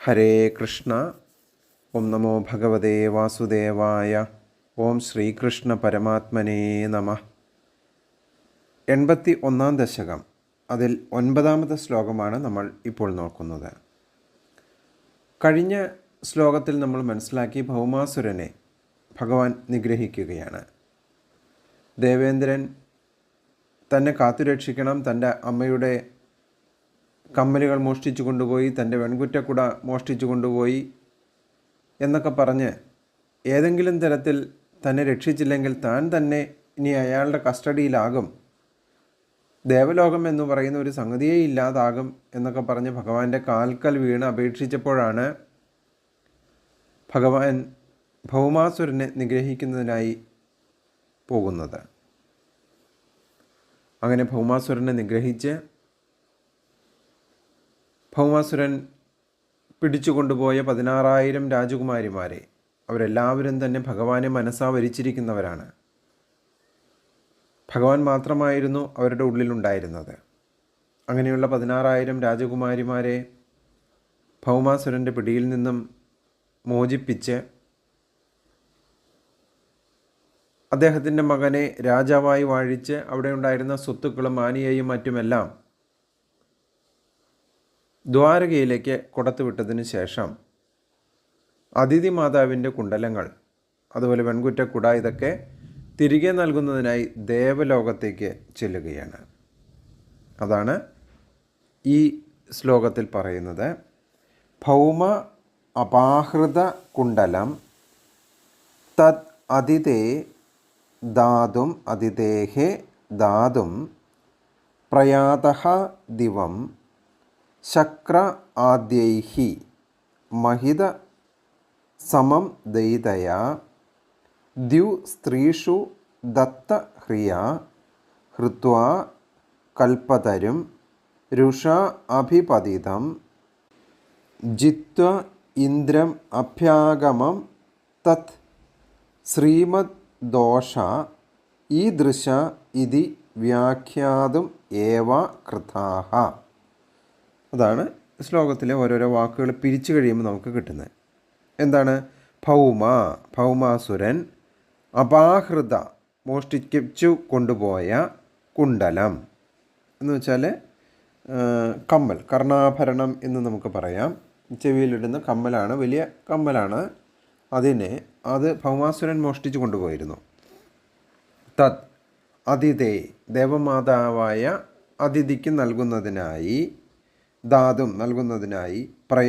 ഹരേ കൃഷ്ണ. ഓം നമോ ഭഗവതേ വാസുദേവായ. ഓം ശ്രീകൃഷ്ണ പരമാത്മനേ നമഃ. 81 ദശകം, അതിൽ 9-ാമത്തെ ശ്ലോകമാണ് നമ്മൾ ഇപ്പോൾ നോക്കുന്നത്. കഴിഞ്ഞ ശ്ലോകത്തിൽ നമ്മൾ മനസ്സിലാക്കി ഭൗമാസുരനെ ഭഗവാൻ നിഗ്രഹിക്കുകയാണ്. ദേവേന്ദ്രൻ തന്നെ കാത്തുരക്ഷിക്കണം, തൻ്റെ അമ്മയുടെ കമ്മലുകൾ മോഷ്ടിച്ചു കൊണ്ടുപോയി, തൻ്റെ വെൺകുറ്റക്കുട മോഷ്ടിച്ചു കൊണ്ടുപോയി എന്നൊക്കെ പറഞ്ഞ് ഏതെങ്കിലും തരത്തിൽ തന്നെ രക്ഷിച്ചില്ലെങ്കിൽ താൻ തന്നെ ഇനി അയാളുടെ കസ്റ്റഡിയിലാകും, ദേവലോകം എന്ന് പറയുന്ന ഒരു സംഗതിയേ ഇല്ലാതാകും എന്നൊക്കെ പറഞ്ഞ് ഭഗവാന്റെ കാൽക്കൽ വീണ് അപേക്ഷിച്ചപ്പോഴാണ് ഭഗവാൻ ഭൗമാസുരനെ നിഗ്രഹിക്കുന്നതിനായി പോകുന്നത്. അങ്ങനെ ഭൗമാസുരനെ നിഗ്രഹിച്ച് ഭൗമാസുരൻ പിടിച്ചുകൊണ്ടുപോയ 16,000 രാജകുമാരിമാരെ അവരെല്ലാവരും തന്നെ ഭഗവാനെ മനസ്സാ വരിച്ചിരിക്കുന്നവരാണ്. ഭഗവാൻ മാത്രമായിരുന്നു അവരുടെ ഉള്ളിലുണ്ടായിരുന്നത്. അങ്ങനെയുള്ള 16,000 രാജകുമാരിമാരെ ഭൗമാസുരൻ്റെ പിടിയിൽ നിന്നും മോചിപ്പിച്ച് അദ്ദേഹത്തിൻ്റെ മകനെ രാജാവായി വാഴിച്ച് അവിടെ ഉണ്ടായിരുന്ന സ്വത്തുക്കളും ആനയെയും മറ്റുമെല്ലാം ദ്വാരകയിലേക്ക് കൊടുത്തുവിട്ടതിന് ശേഷം അതിഥി മാതാവിൻ്റെ കുണ്ടലങ്ങൾ, അതുപോലെ വെൺകുറ്റക്കുട, ഇതൊക്കെ തിരികെ നൽകുന്നതിനായി ദേവലോകത്തേക്ക് ചെല്ലുകയാണ്. അതാണ് ഈ ശ്ലോകത്തിൽ പറയുന്നത്. ഭൗമ അപാഹൃത കുണ്ടലം തത് അതിഥേ ദാതും അതിഥേഹേ ദാതും പ്രയാതഃ ദിവം ശക്ര ആദ്യൈഹി മഹിത സമം ദയിതയാ ദ്യു സ്ത്രീഷു ദത്തഹ്രിയ ഹൃത്വാ കൽപ്പതരും രുഷ അഭിപതിതം ജിത്വ ഇന്ദ്രം അഭ്യാഗമം തത് ശ്രീമദ് ദോഷ ഈദൃശ ഇതി വ്യാഖ്യാതും ഏവ കൃതാഹ. അതാണ് ശ്ലോകത്തിലെ ഓരോരോ വാക്കുകൾ പിരിച്ചു കഴിയുമ്പോൾ നമുക്ക് കിട്ടുന്നത്. എന്താണ്? ഭൗമാസുരൻ അപാഹൃത മോഷ്ടിച്ചു കൊണ്ടുപോയ കുണ്ടലം എന്ന് വെച്ചാൽ കമ്മൽ, കർണാഭരണം എന്ന് നമുക്ക് പറയാം. ചെവിയിലിടുന്ന കമ്മലാണ്, വലിയ കമ്മലാണ്. അത് ഭൗമാസുരൻ മോഷ്ടിച്ചു കൊണ്ടുപോയിരുന്നു. തത് അതിഥേ ദേവമാതാവായ അതിഥിക്ക് നൽകുന്നതിനായി, ദാതും നൽകുന്നതിനായി,